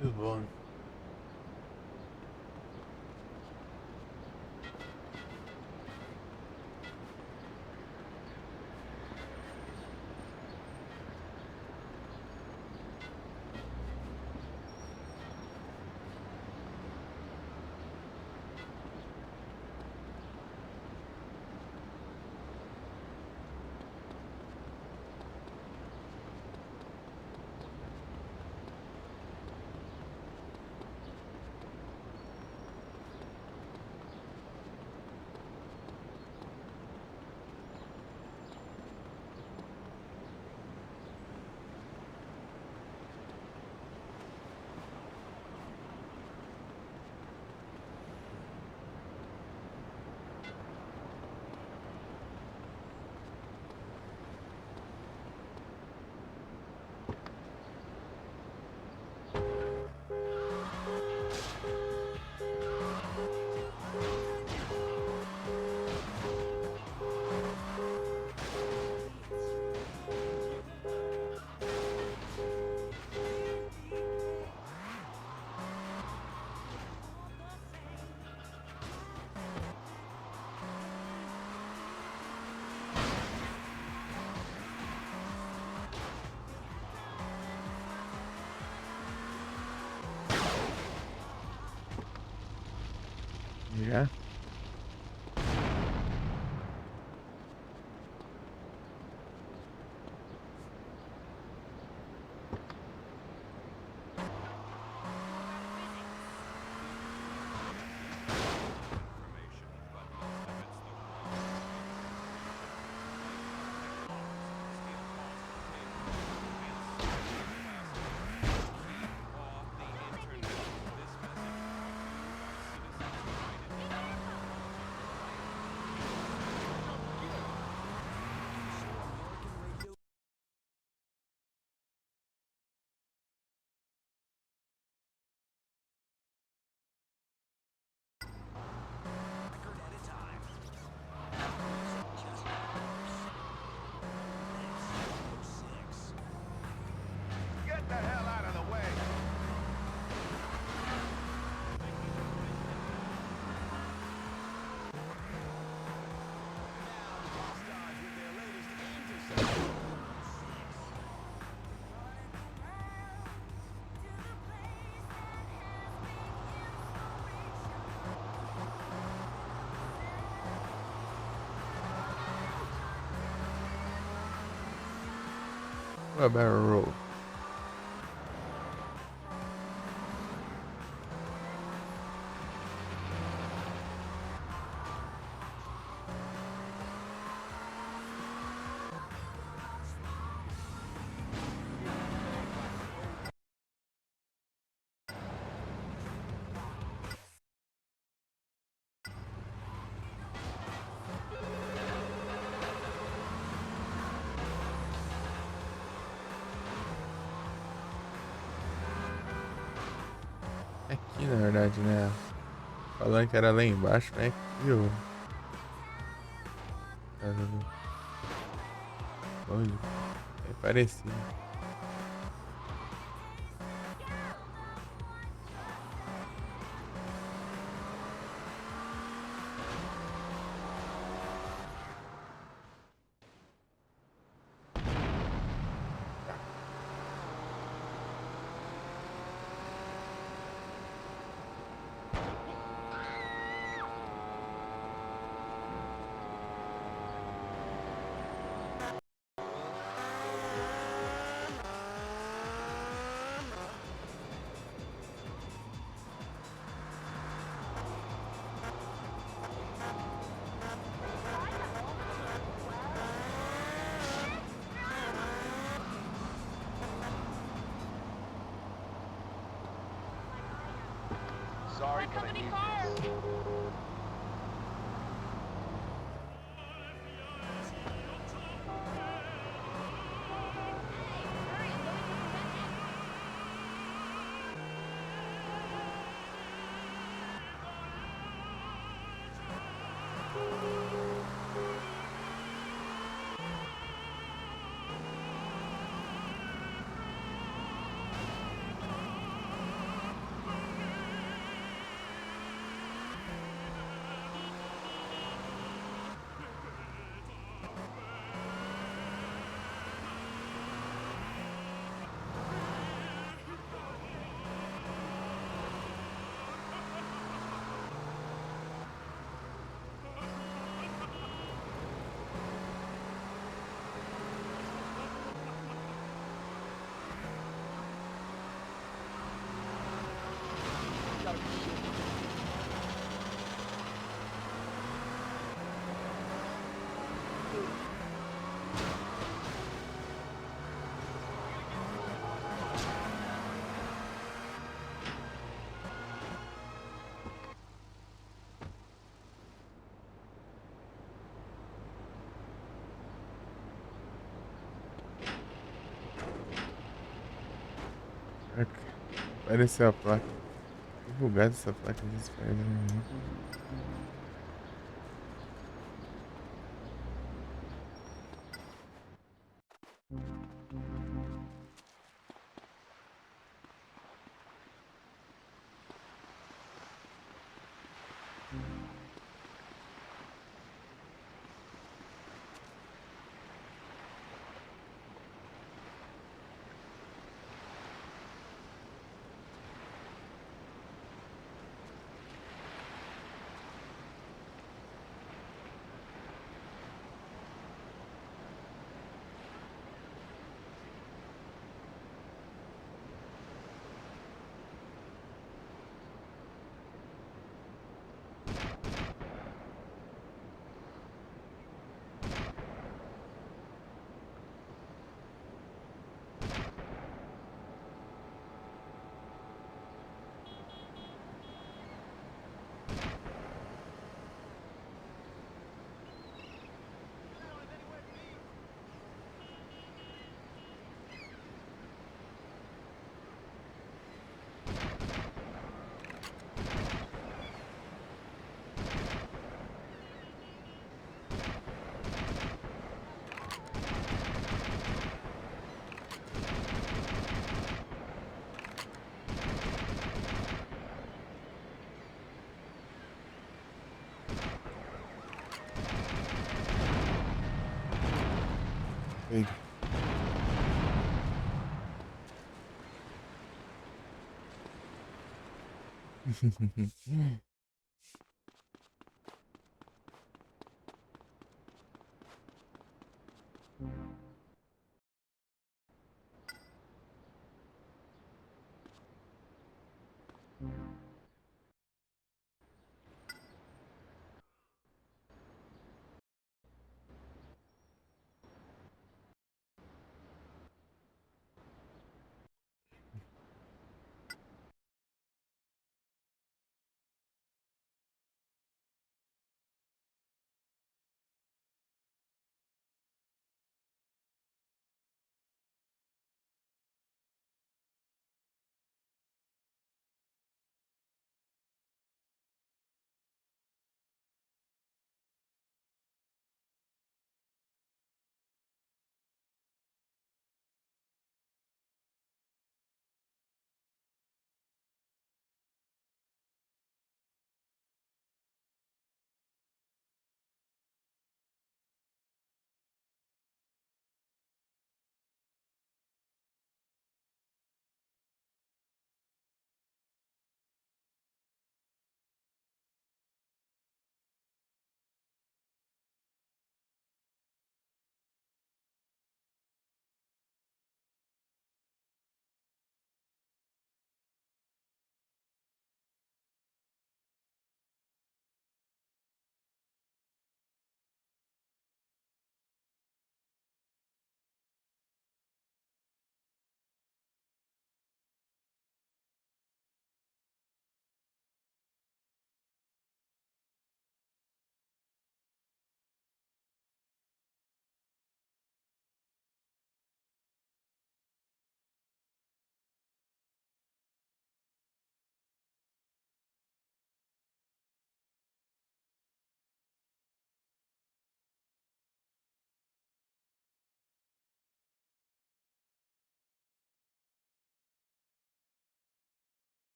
Tudo bom. Já? Get the hell out of the way! What about a roll? Aqui na verdade, né? Falando que era lá embaixo, né? Aqui, ó. Olha, é parecido. Sorry, but I need this. Apareceu a placa. Que bugada essa placa de Spider-Man. Eita.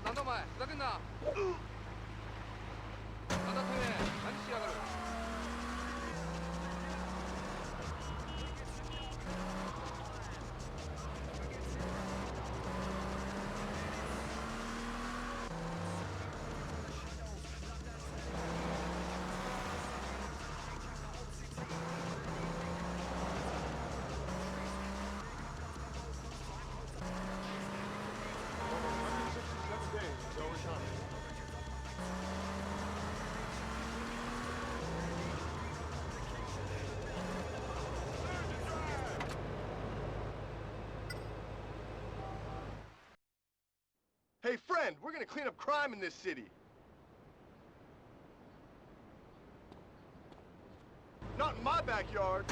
なんだお前、ふざけんな。なんだてめえ、何しやがる。Hey, friend, we're gonna clean up crime in this city. Not in my backyard.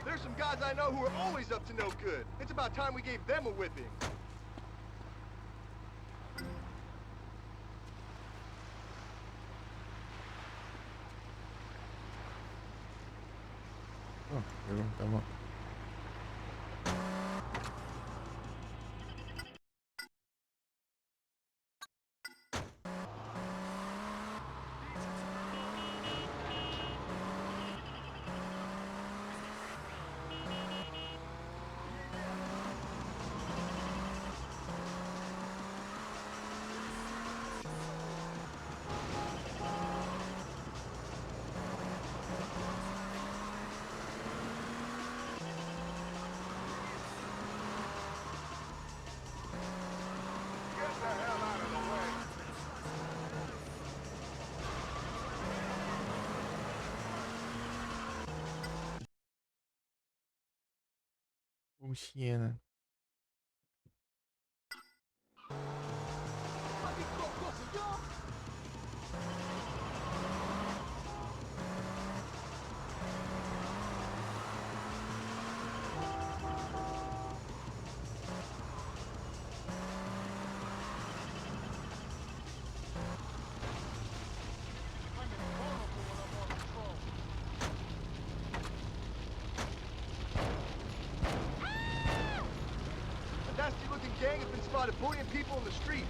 There's some guys I know who are always up to no good. It's about time we gave them a whipping. Oh, perguntamos. Get the hell out of the way. Luciana. A nasty-looking gang has been spotted bullying people in the streets.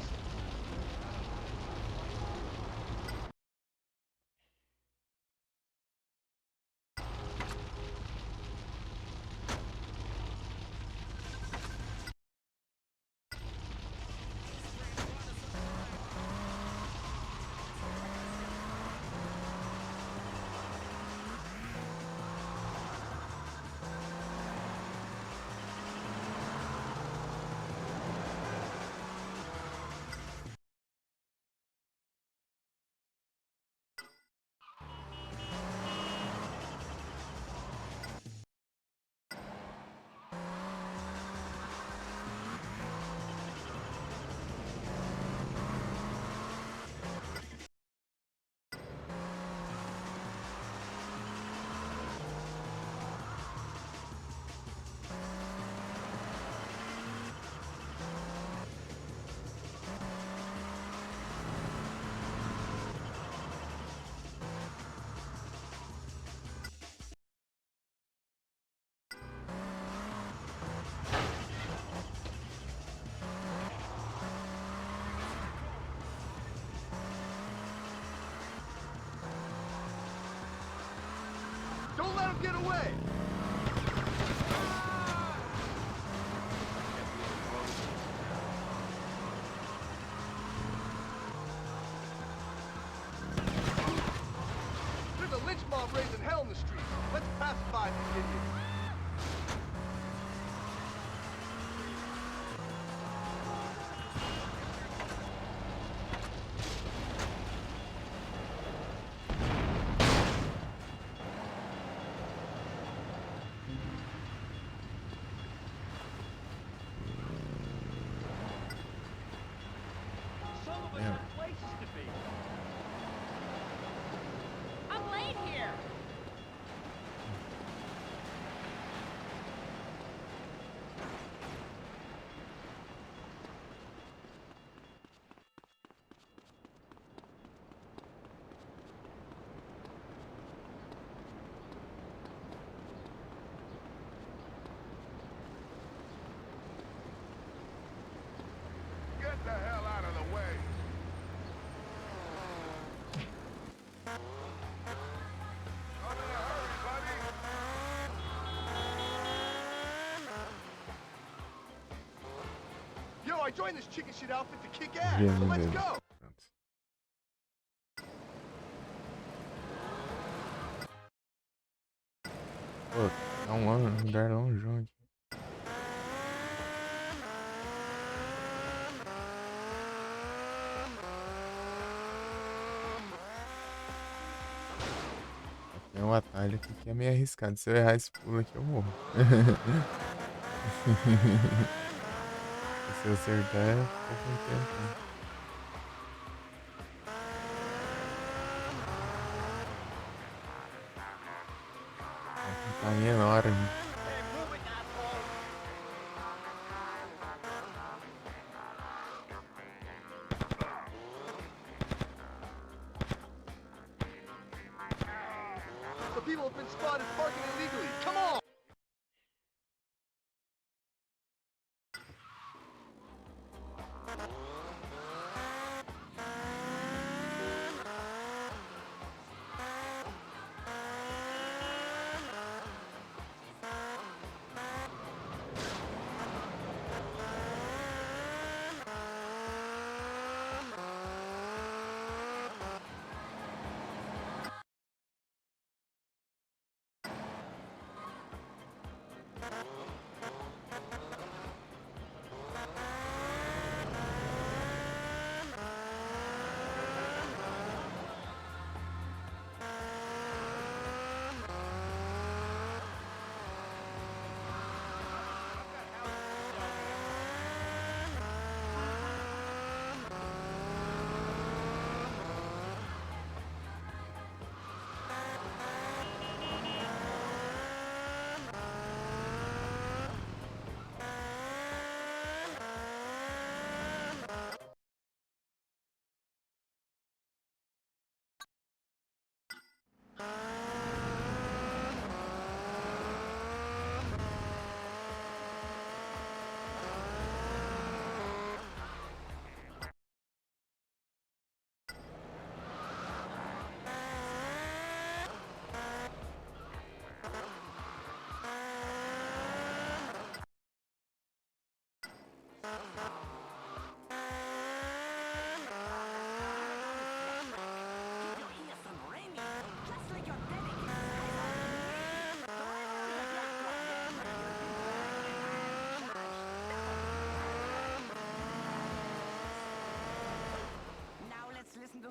pacify these idiots. Some of us Yeah. have places to be. I'm late here. Get the hell out of the way! I'm in a hurry, buddy! Yo, I joined this chicken shit outfit to kick ass, Yeah, so me let's neither. go. Pô, tá um lugar longe aqui. Tem um atalho aqui que é meio arriscado. Se eu errar esse pulo aqui, eu morro. Se eu acertar, eu fico com tempo. Tá enorme. The people have been spotted parking illegally. Come on!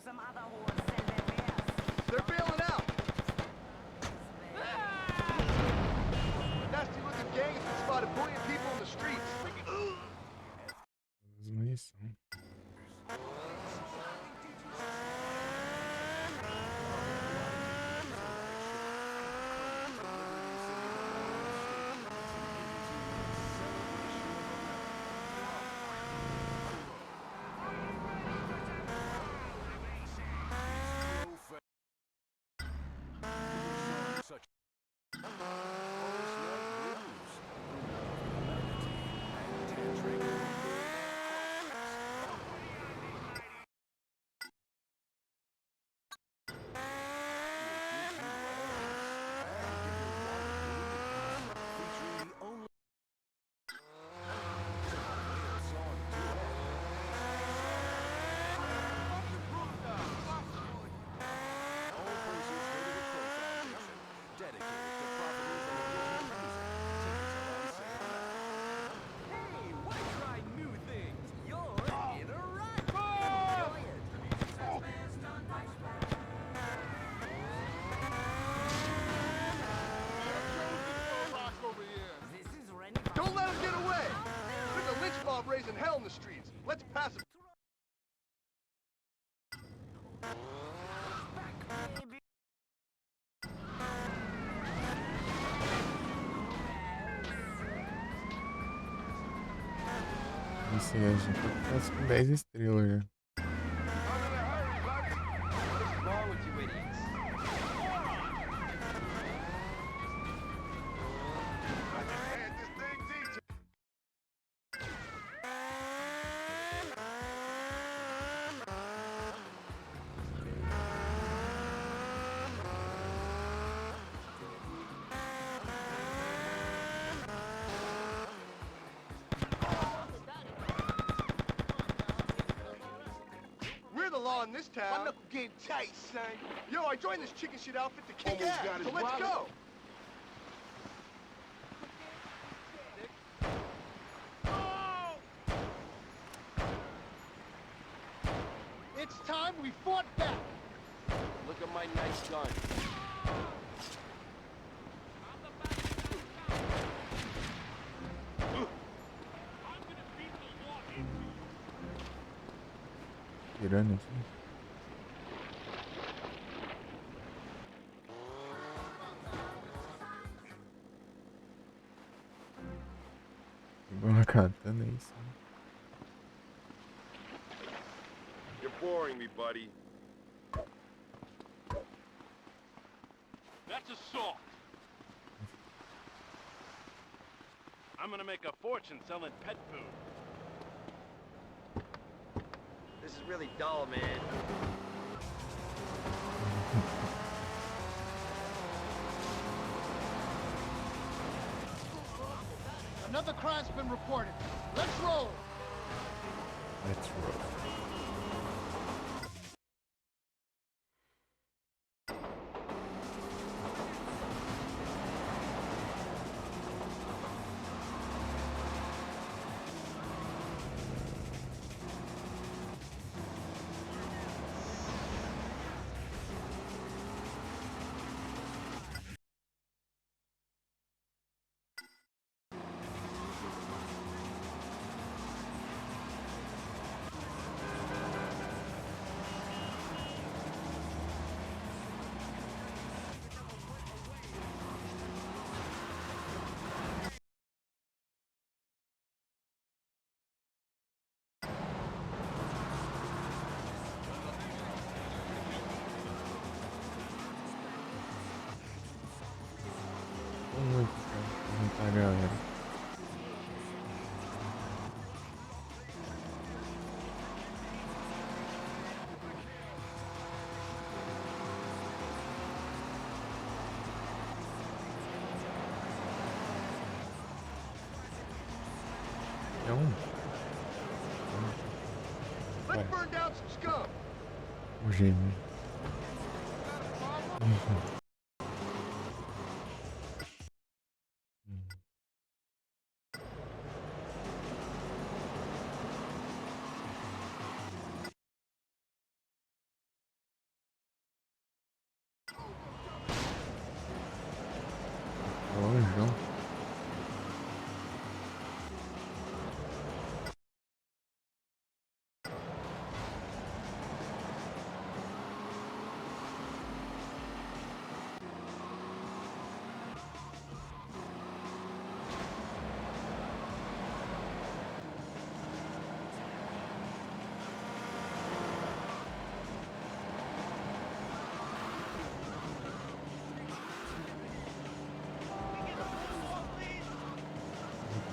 some other whores sell their wares. They're bailing out. Nasty looking gang has been spotted bullying people in the streets. Munição. hell in the streets. Let's pass it. Isso aí, a gente tá quase com 10 estrelas já. What's wrong with you idiots? And this thing detailed. We're the law in this My town. knuckle getting tight, son. Yo, I joined this chicken shit outfit to kick Almost ass, got his so let's wallet. go. It's time we fought back. Look at my nice gun. Tirando aqui. Pegou uma katana, é isso. You're boring me, buddy. That's assault. I'm gonna make a fortune selling pet food. This is really dull, man. Another crime's been reported. Let's roll. Let's roll. Muito, cara. Muita galera. É um. Let's burn down some scum. O gêmeo. Longeão.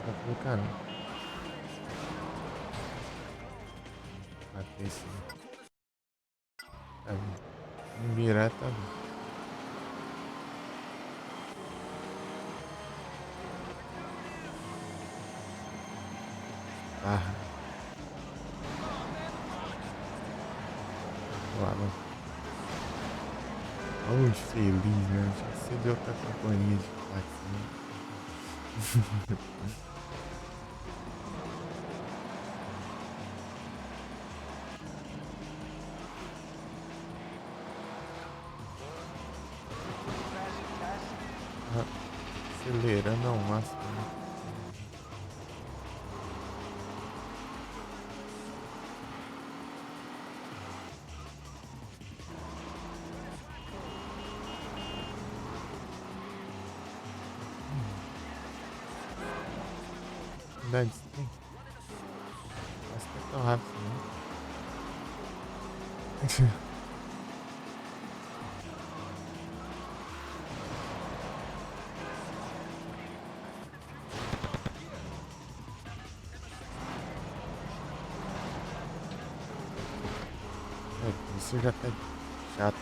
Tá colocando. Bater esse. Tá bom. Não virar, tá bom. Ah. Lá, mano. Olha os feliz, né? Acho que você deu outra companhia de táxi, né? Acelerando ao máximo. Né? verdade, sim. Nossa, não é tão rápido, né? Isso já tá chato.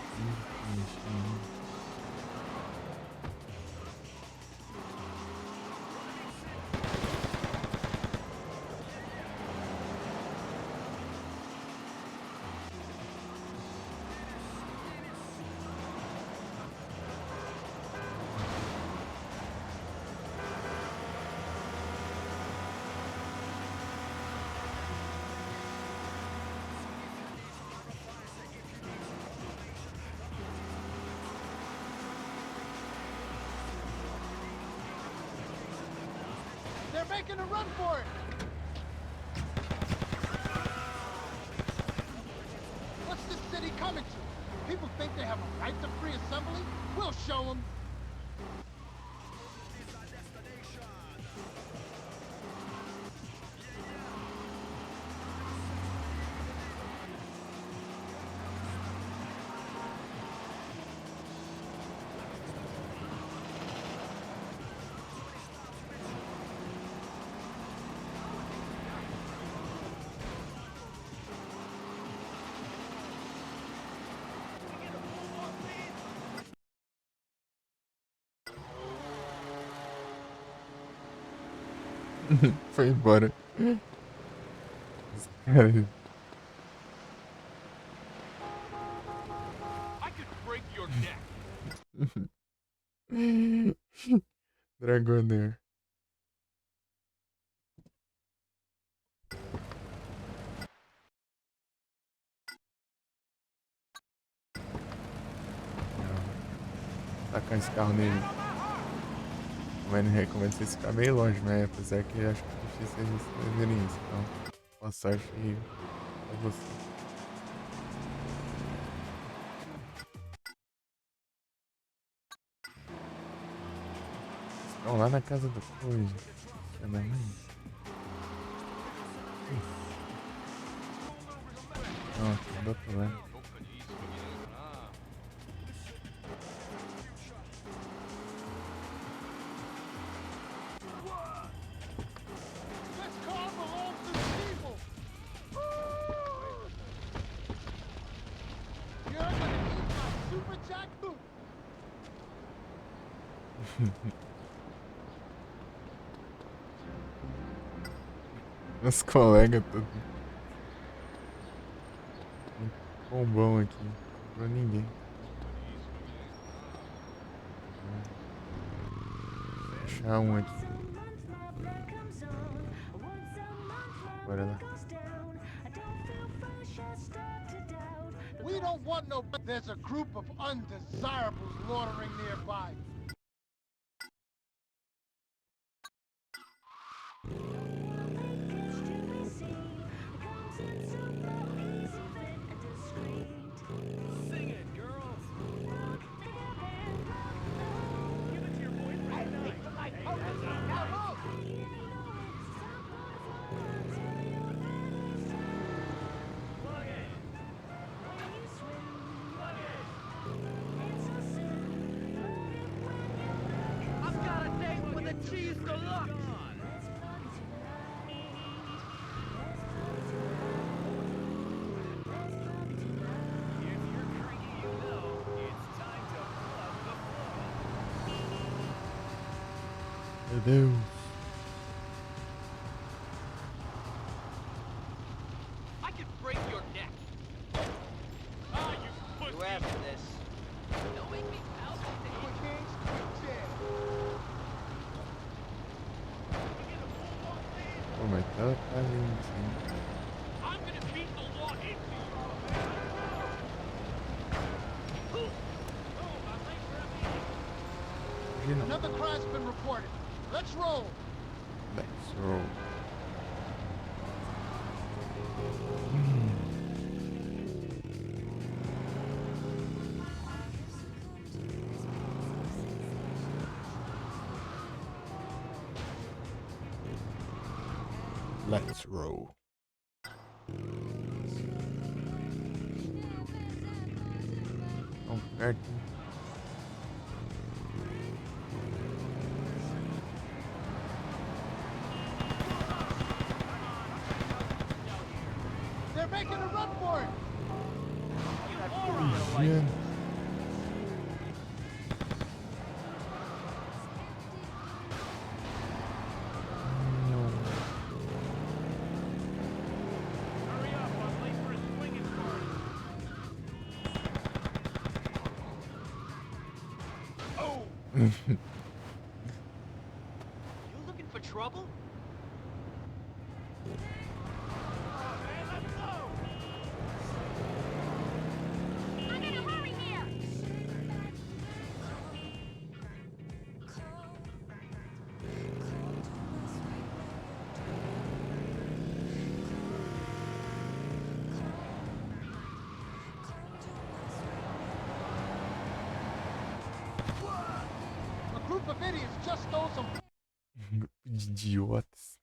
They're making a run for it! What's this city coming to? People think they have a right to free assembly? We'll show them! Foi embora. Cara, I could break your neck. Dragonair. Tacar esse carro nele. Mas não recomendo vocês ficar meio longe, né? Apesar que eu acho que é difícil eles fazerem isso. Então, boa sorte aí pra você. Estão lá na casa do Coisa. É da mãe. Não, aqui do outro lado. This car belongs to the people! You're gonna eat my super jackboot! Meus colegas tudo. Bombão aqui. Não sobrou ninguém. Vou achar um aqui. Bora lá. We don't want no... There's a group of undesirables loitering nearby. Sing it, girls. I've got a date with a cheese deluxe. Meu Deus. I could break your neck. Ah, you pussy. You after this? Don't make me pout. Quick hands, quick jam. Pô, mas tá quase indo assim. I'm gonna beat the law into you. Oh, my legs are up. Imagina. Another crime's been reported. Let's roll! Let's roll. Let's roll. Tão perto. They're making a run for it. Yeah. Hurry up, I'm late for a swinging party. Oh! You looking for trouble? I gotta hurry here! A group of idiots just stole some. Idiotas.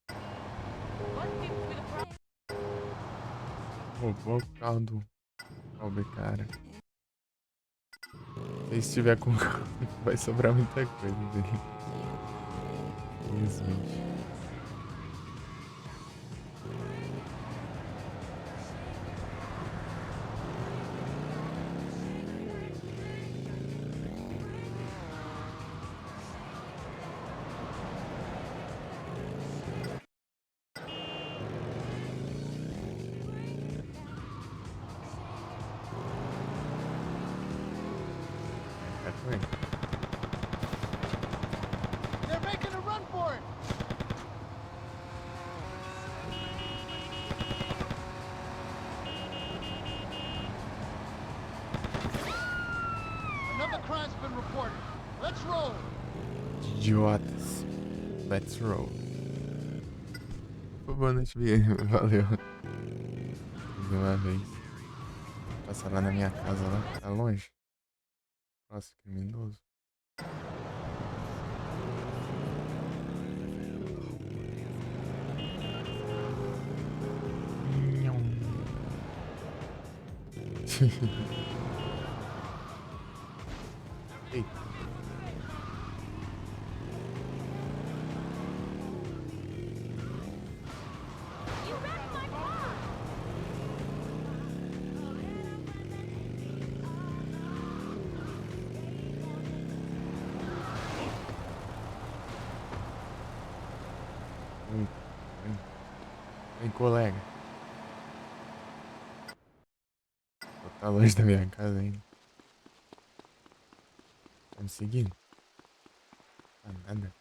Roubou o carro do pobre cara. Se estiver com carro, vai sobrar muita coisa dele. Infelizmente. They're making a run for it. Another crime's been reported. Let's roll. Idiotas. Let's roll. Boa noite, Bia. Valeu. Mais uma vez. Passar lá na minha casa lá. Tá longe? Nossa, criminoso. Eita. You wrecked my car! Vem, colega. Tá longe da minha casa ainda. Tá me seguindo? Ah, nada.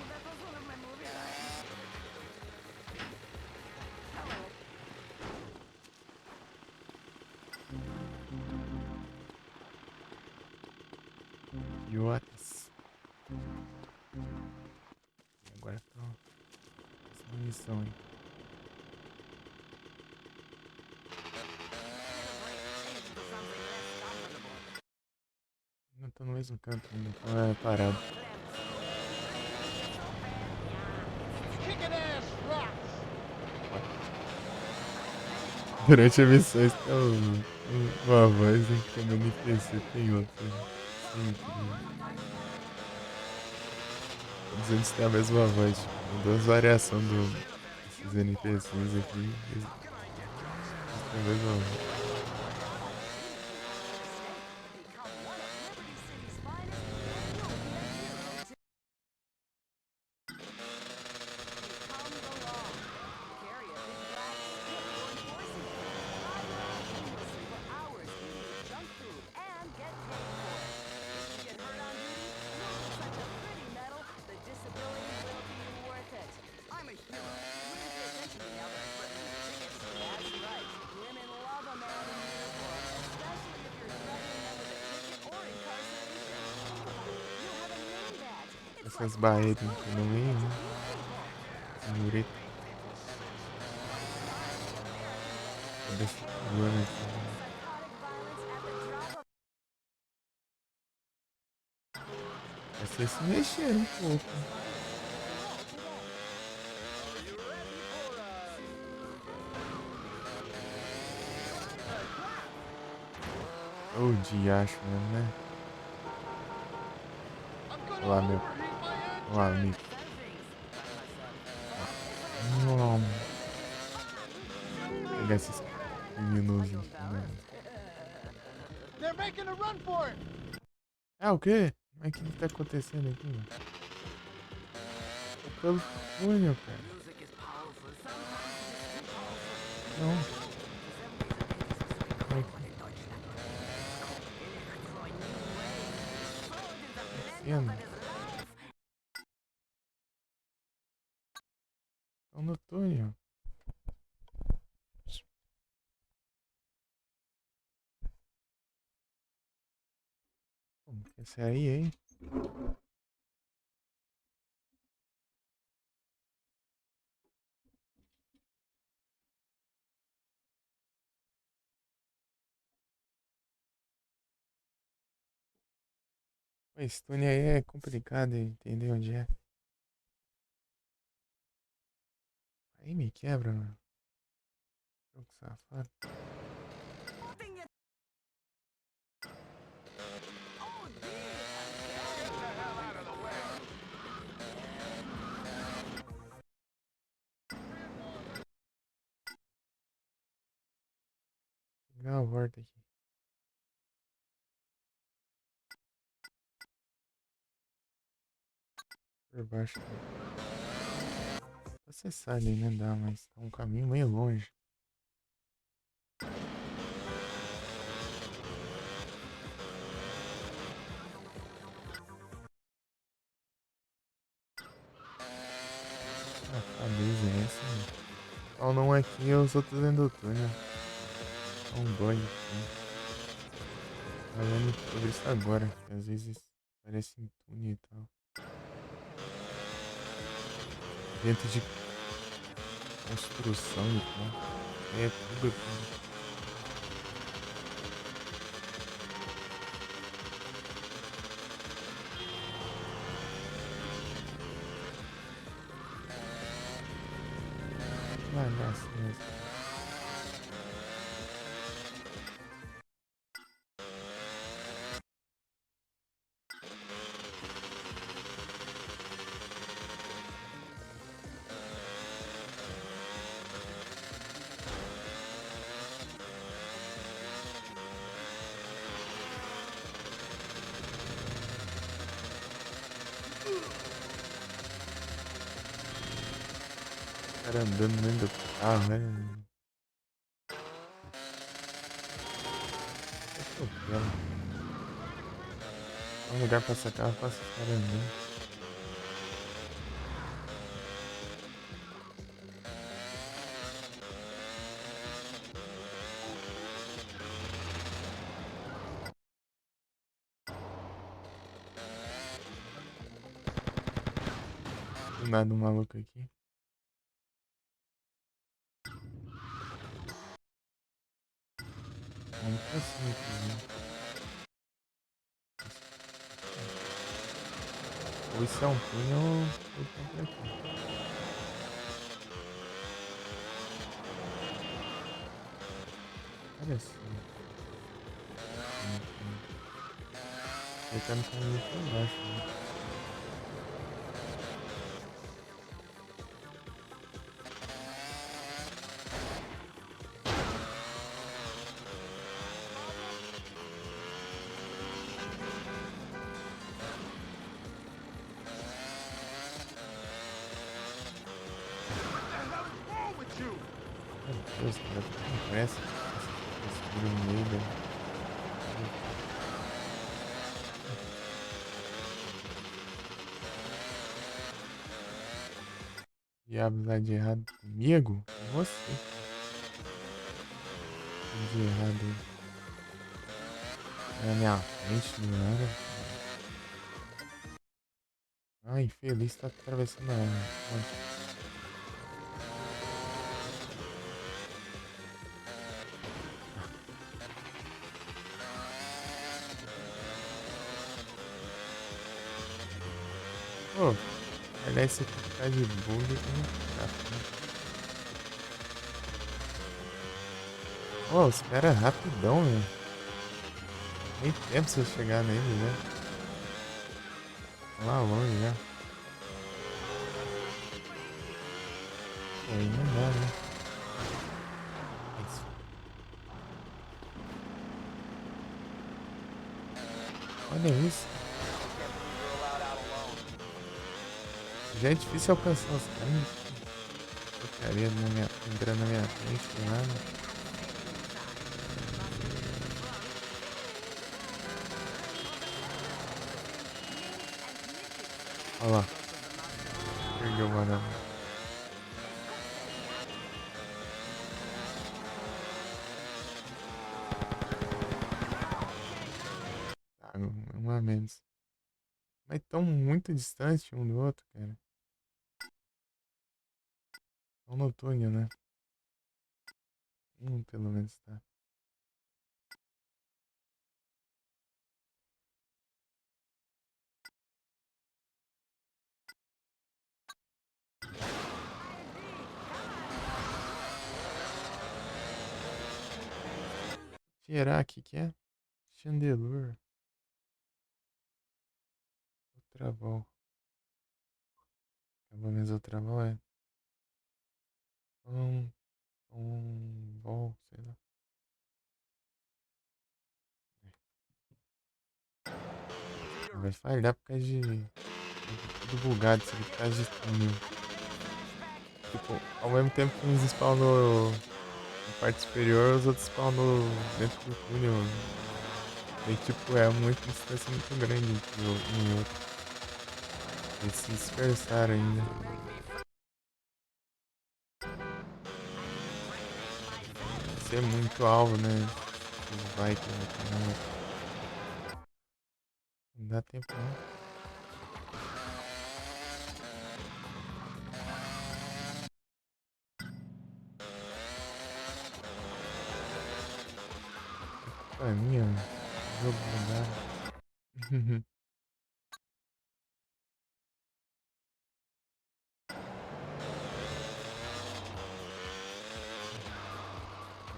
That was one of my movie lines. Hello. Idiotas. E agora tô essa missão aí. Não tô no mesmo canto ainda, então é parado. Kicking ass rocks. Durante a missão, uma voz em que como NPC tem outra. Sempre. Todos têm a mesma voz, tipo, duas variações desses NPCs aqui. Eles têm a mesma voz. I'm a hero. Where's the attention, the Albert? That's right. Women love a man Essas barreiras aqui no meio, né? Essa mureta. Desse voando aqui. Vai se mexer um pouco. Ô, diacho mesmo, né? Olá, meu. Olá, amigo. Pegar esses criminosos aqui, né? They're making a run for it. Ah, o quê? Mas o que tá acontecendo aqui, mano? É Califórnia, cara. Não. Como é que... É um noturno. Como que é esse aí, hein? Esse túnel aí é complicado de entender onde é. Aí me quebra, mano. Jogo safado. Pegar a volta aqui. Por baixo. Acessar ali, né? Dá, mas tá um caminho meio longe. Ah, cabeça é essa, mano. Só não aqui e os outros dentro do túnel. Dá um bug aqui. Falando sobre isso agora, que às vezes parece um túnel e tal. Dentro de construção e tal. É tudo aqui. Vai dar mesmo. O cara andando dentro do carro, né? É um lugar pra sacar, eu faço os caras andando. Do nada um maluco aqui. Vamos pra cima aqui, né? Ou isso é um túnel ou tá por aqui. Olha só. Ele tá no caminho pra baixo, né? Meu Deus, cara, com pressa. Esse no meio da... Diabo lá de errado comigo? Com você. Tudo de errado aí. Na minha frente, do nada. Ah, infeliz tá atravessando a ponte. Pô, aliás, esse aqui tá de bug é muito chato, né? Pô, os caras é rapidão, velho. Nem tempo pra você chegar nele, né? Tá lá longe já. Pô, aí não dá, né? Isso. Olha isso. Já é difícil alcançar os caras. Porcaria entrando na minha frente, sei lá, né? Olha lá. Perdeu o banana. Tá, um a menos. Mas tão muito distante um do outro, cara. Tão no túnel, né? Pelo menos tá. Será que é? Chandelure. Outra vol. Pelo menos outra vol é. Vol, sei lá. Vai falhar por causa de. Tudo bugado, isso aqui por causa de túnel. Tipo, ao mesmo tempo que uns spawnam na parte superior, os outros spawnam dentro do túnel. E tipo, é uma distância muito grande entre um e outro. Eles se dispersaram ainda. Ser muito alvo, né? Vai que não dá tempo não. Culpa é minha, mano. O jogo não dá.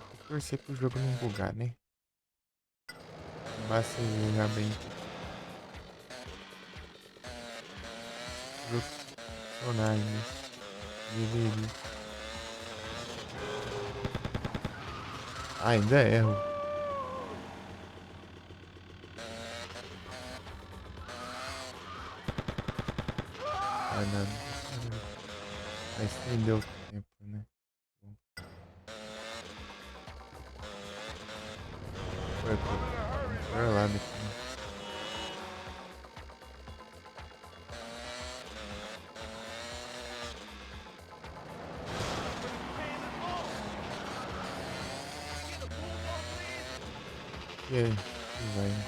Tem que torcer pro jogo não bugar, né? Basta jogar bem. O jogo funcionar ainda. Deveria. Ah, ainda erro. Ah, nada. Mas nem deu tempo, né? Bom. Foi, pô. Controlado aqui, né? E aí? E vai, né?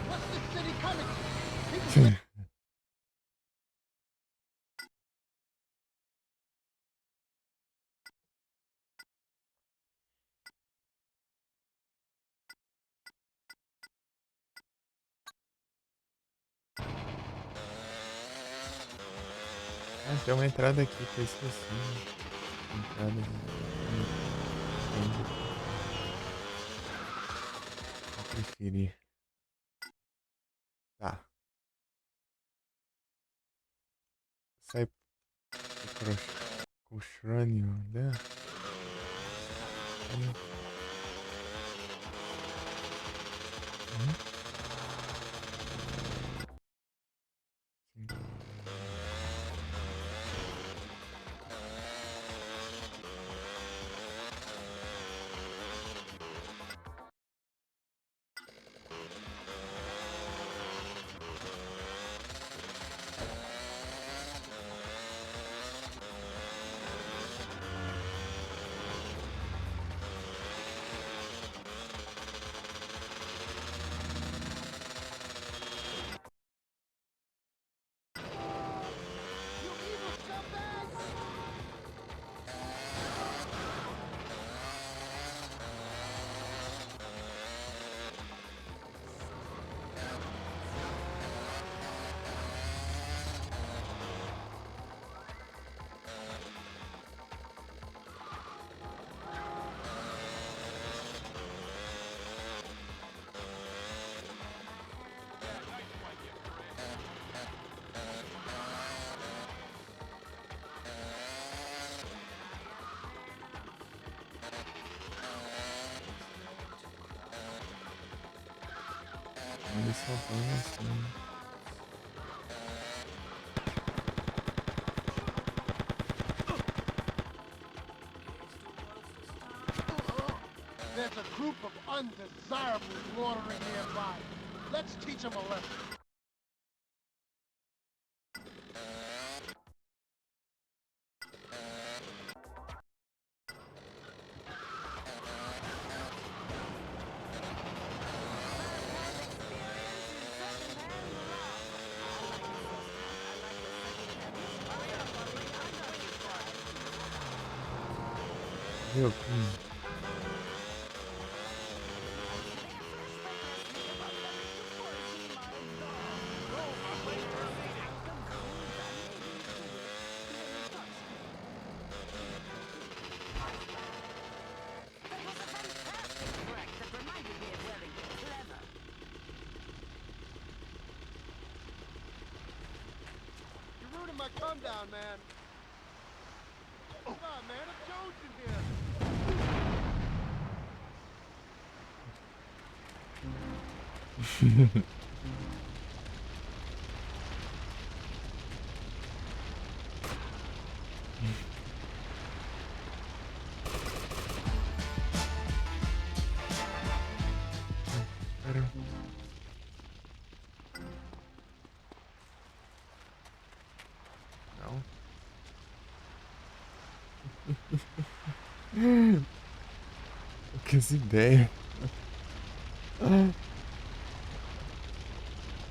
What's this city coming to? People Ah, tem uma entrada aqui que eu esqueci. Entrada. Eu preferi. Tá. Sai pro crânio, né? Sim. só vamos assim. There's a group of undesirables loitering nearby. Let's teach them a lesson. Viu? You're ruining my come down, man. Come on, man. I'm Jones in here. Pera. Não. Que ideia.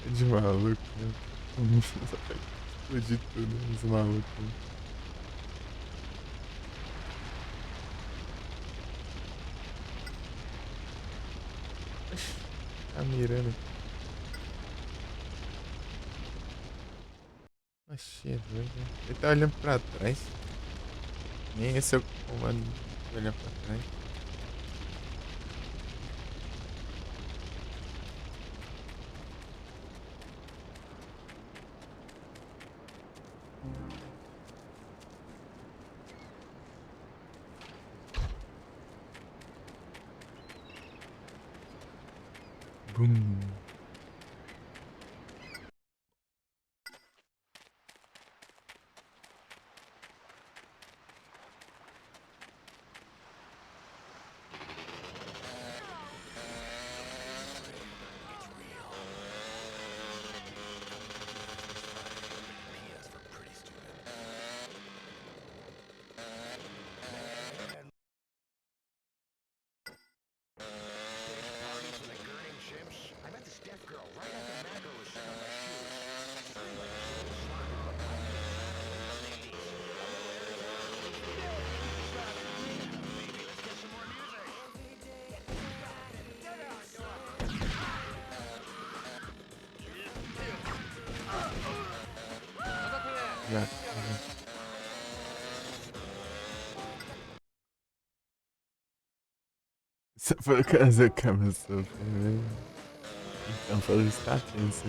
É de maluco, né? Explodir tudo, esse maluco. Tá mirando. Oxi, é doido. Ele tá olhando pra trás. Nem esse é o comando de olhar pra trás. Bum. Já. Só por causa que começou, né? Então foi o start em si.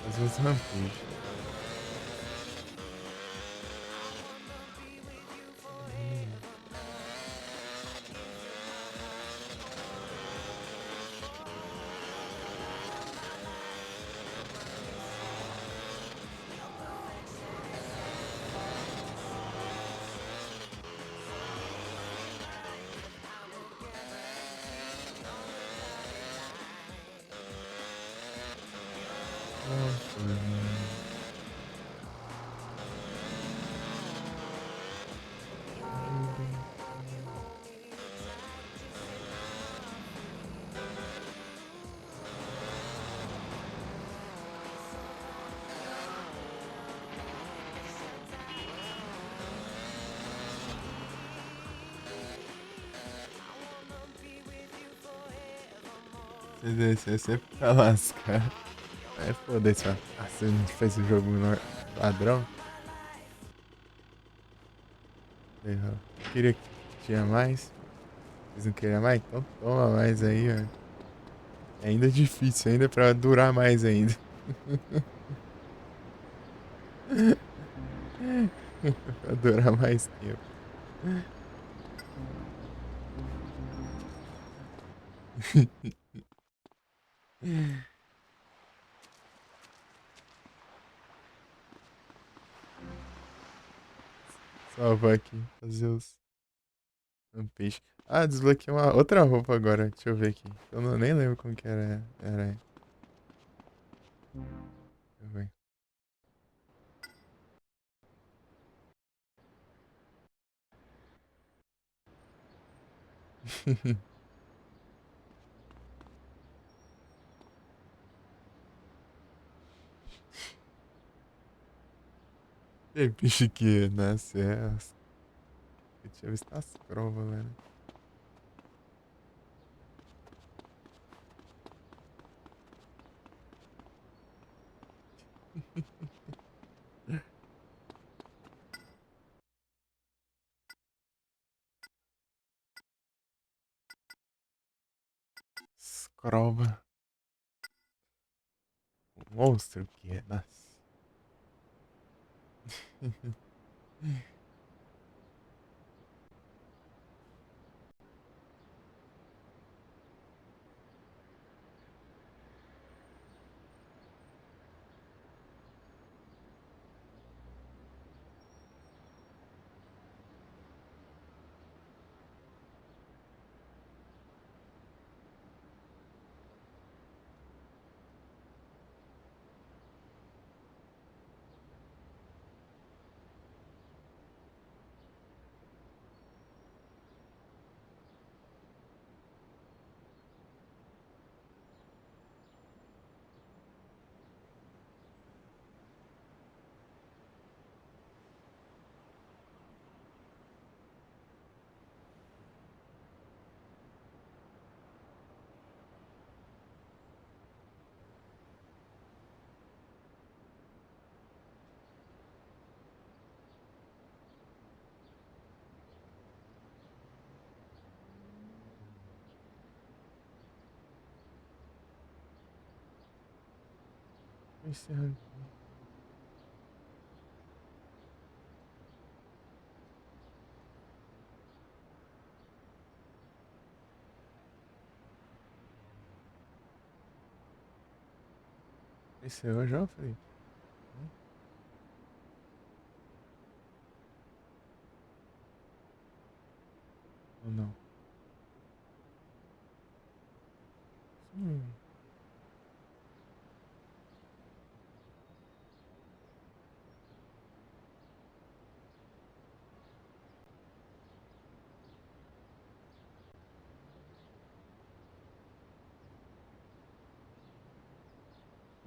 Às vezes não fiz. Se descer sempre pra lascar. É foda-se, ó. Assim, a gente fez o jogo no padrão. Queria que tinha mais. Vocês não queriam mais? Então toma mais aí, ó. É ainda difícil, ainda pra durar mais ainda. Pra durar mais tempo. Salvar aqui, fazer os um peixe. Ah, desbloqueei uma outra roupa agora. Deixa eu ver aqui. Eu não, nem lembro como que era. Deixa eu ver. Tem bicho que nasce. Eu tinha visto as provas, velho. Escrova. O monstro que nasce. Encerrando aqui. Encerrou já, Felipe? Ou não? Hum,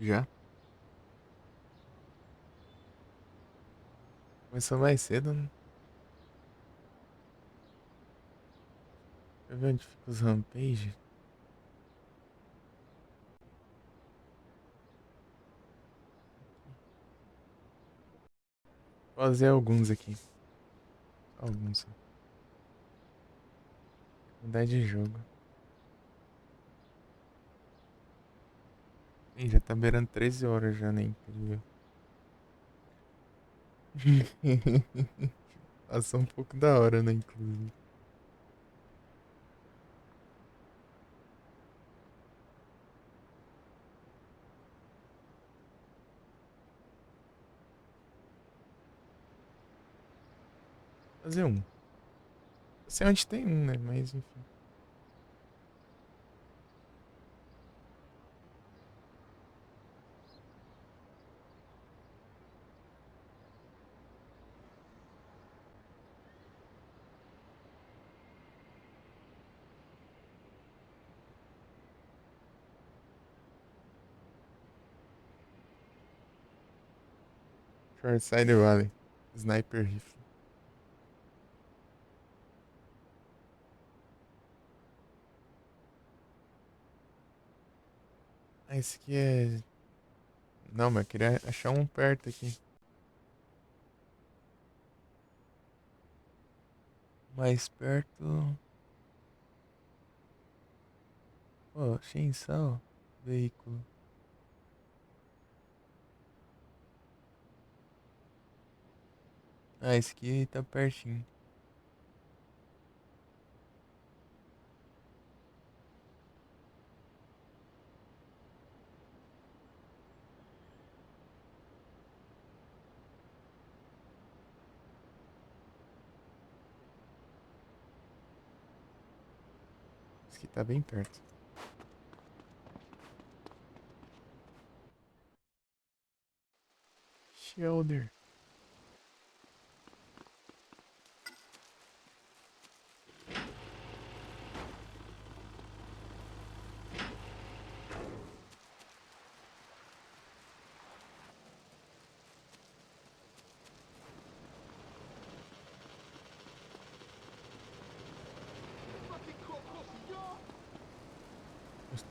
já? Começou mais cedo, né? Deixa eu ver onde fica os rampage. Vou fazer alguns aqui. Só alguns só. Mudar de jogo. Ih, já tá beirando 13 horas já, né? Incrível. Passou um pouco da hora, né? Inclusive. Fazer um. Não sei onde tem um, né? Mas enfim. Short Side Valley. Sniper Rifle. Ah, esse aqui é. Não, mas eu queria achar um perto aqui. Mais perto. Pô, Chainsaw. Veículo. Ah, esse aqui tá pertinho. Esse aqui tá bem perto. Shoulder.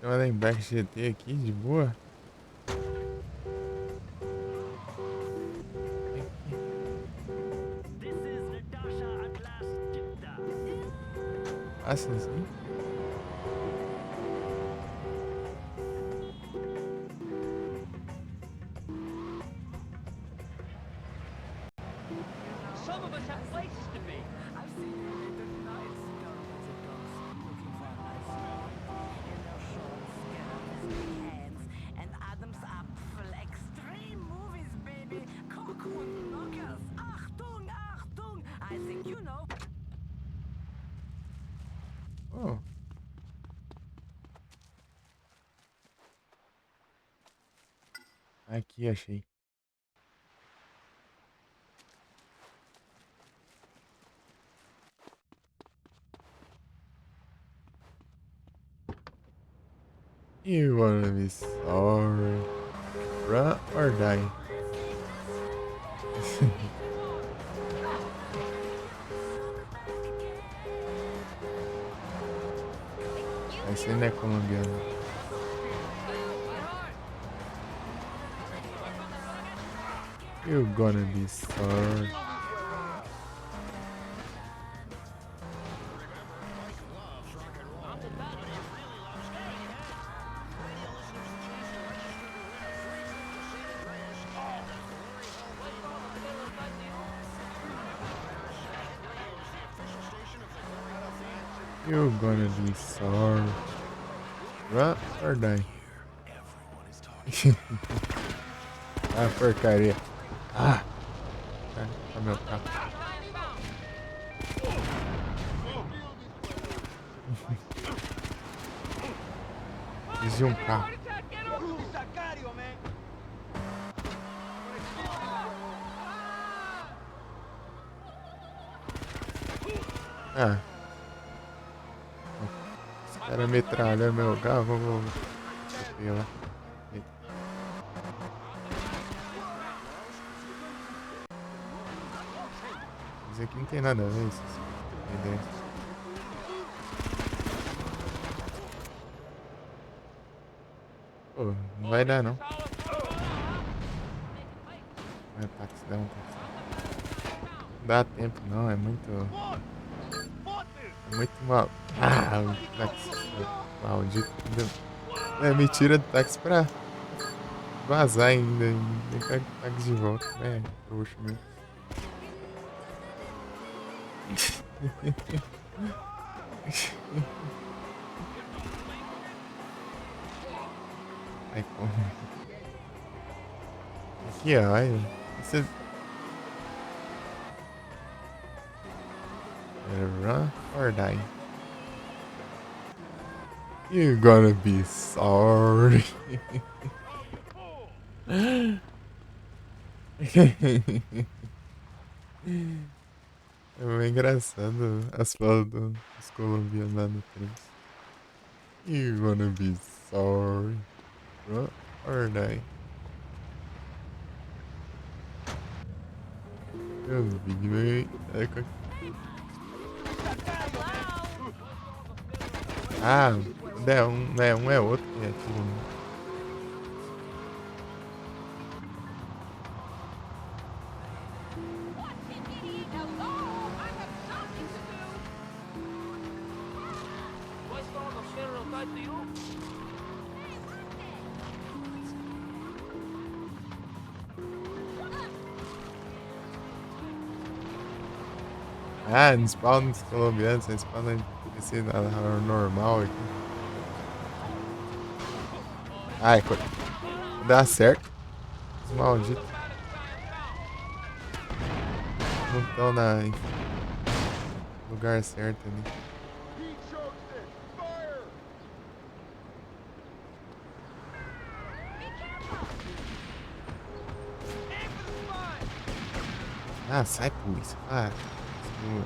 Tem uma Linebacker GT aqui, de boa. This is Natasha at last Jeddah. Passa assim. Some of us have places to be. I've seen you in the nights down at the docks, looking for a nice man. In their shorts, get up his big hands, and Adam's up for extreme movies, baby. Cockwood knockers. Achtung, Achtung. I think you know. Oh. Aqui, achei. You wanna be sorry. Run or die. Esse não é colombiano. You gonna be sorry. You gonna be sorry. Run or die. Ah, porcaria. Ah! Tá meu carro. Desvia um carro. Ah. Esse cara metralha meu carro. Vou lá. Isso aqui não tem nada a ver, isso. Ideia. Pô, não vai dar não. Vai, táxi, dá um táxi. Não dá tempo não, é muito. É muito mal. Ah, o táxi maldito. É, me tira do táxi pra vazar ainda. Nem pega o táxi de volta. É, trouxa mesmo. Ai, como? Aqui, ó, olha. Você... Run or die? You're gonna be sorry. É meio engraçado as falas dos colombianos lá no trem. You're gonna be sorry. Run or die? Eu vi meio. Ah, um é outro que atira. Ah, não spawn dos colombianos, só spawn esse normal aqui. Ai, dá certo. Os malditos. Não estão no lugar certo ali. He chose this. Fire! Ah, sai, polícia. Ah, segura.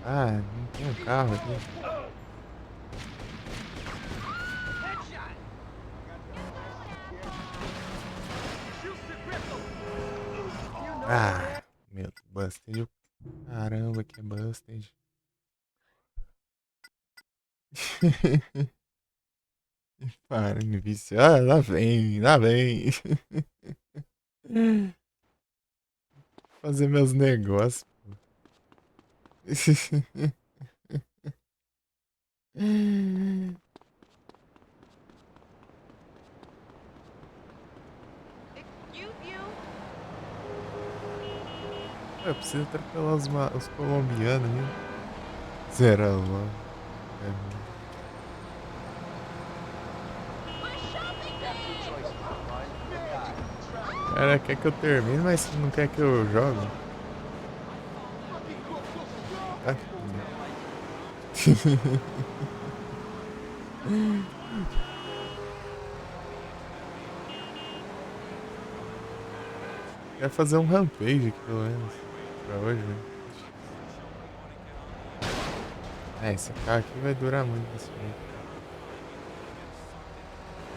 Ah, não tem um carro aqui. Ah, meu, Busted. Caramba, que é Busted. Para, me viciar. Ah, lá vem, lá vem. Fazer meus negócios. Excuse you. Eu preciso atropelar os colombianos ali. Zera logo. Cara, quer que eu termine, mas não quer que eu jogue. Ah. Quer fazer um rampage aqui, pelo menos. Pra hoje, né? É, esse carro aqui vai durar muito nesse jeito.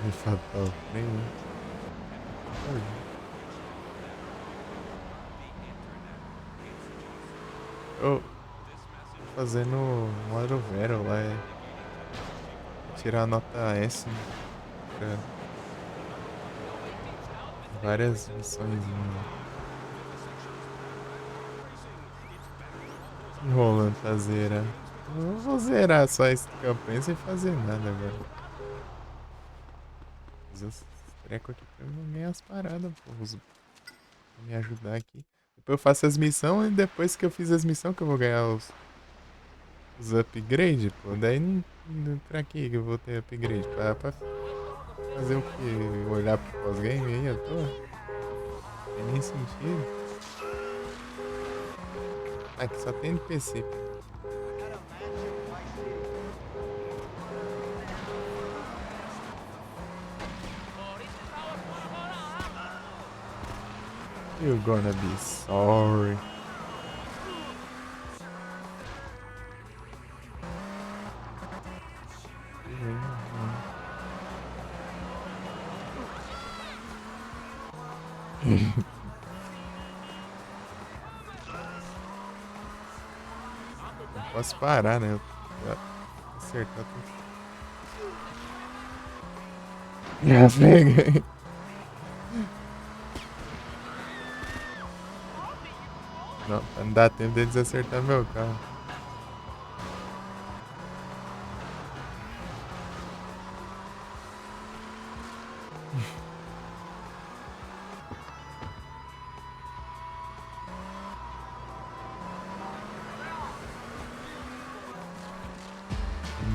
Vai fatal, nem muito. Eu tô fazendo um Aro Vero lá, tirar a nota S, né? Pra várias missões. Enrolando pra zerar. Eu vou zerar só esse campanha sem fazer nada agora. Fazer os trecos aqui pra eu ganhar as paradas, pô. Pra me ajudar aqui. Depois eu faço as missões e depois que eu fiz as missões que eu vou ganhar os upgrades, pô. Daí pra que eu vou ter upgrade? Pra fazer o que? Olhar pro pós-game aí, eu tô. Não tem nem sentido. Aqui só tem NPC. You're gonna be sorry. Não posso parar, né? Acertar tudo. Já peguei. Não dá tempo deles acertar meu carro.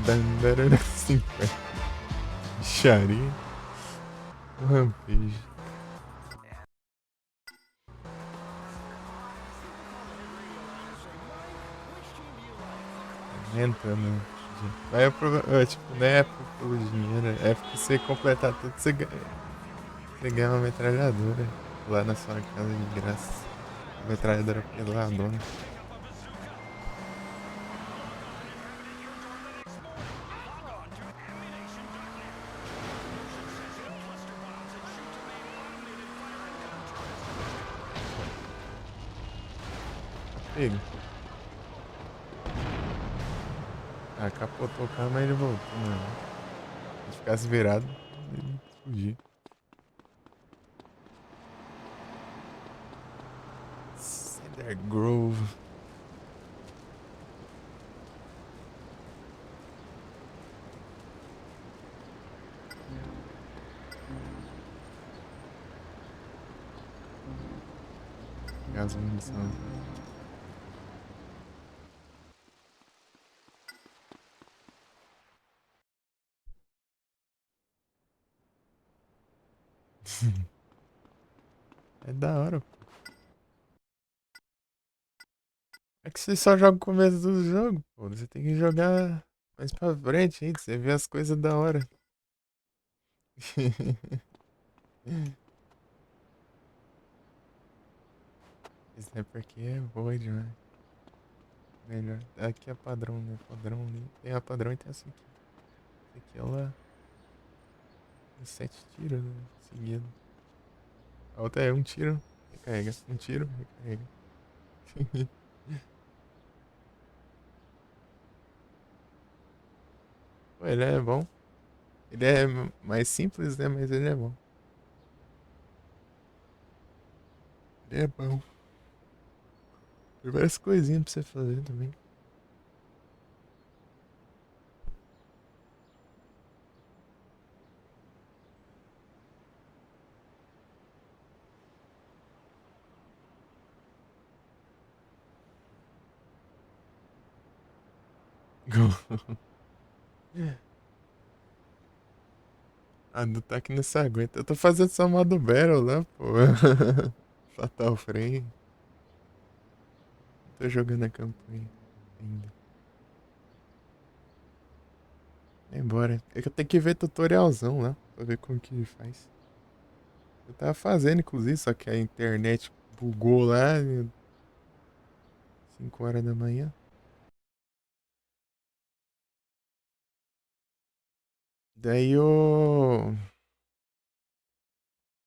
Dandarana 50. Bicharia. Rampage. Aumentando. Vai aproveitar. Tipo, não é pelo dinheiro. É porque você completar tudo, você ganha uma metralhadora lá na sua casa de graça. Metralhadora peladona. Pega. Ah, capotou o carro, mas ele voltou, mano. Se ficasse virado, ele fugia. Cedar Grove. pegar as munição. É da hora, pô. É que você só joga o começo do jogo, pô. Você tem que jogar mais pra frente aí, você vê as coisas da hora. Sniper aqui é boa demais. Melhor. Aqui é padrão, né? Padrão ali. Tem a padrão e tem essa aqui. Essa aqui ela tem 7 tiros, né? Seguido. A outra é um tiro, recarrega. Um tiro, recarrega. Pô, ele é bom. Ele é mais simples, né? Mas ele é bom. Ele é bom. Tem várias coisinhas pra você fazer também. Ah, não tá aqui nessa aguenta. Eu tô fazendo só modo Battle lá, pô. Fatal Frame. Tô jogando a campanha ainda. Embora. É que eu tenho que ver tutorialzão lá, pra ver como que faz. Eu tava fazendo, inclusive, só que a internet bugou lá, 5 horas da manhã. Daí eu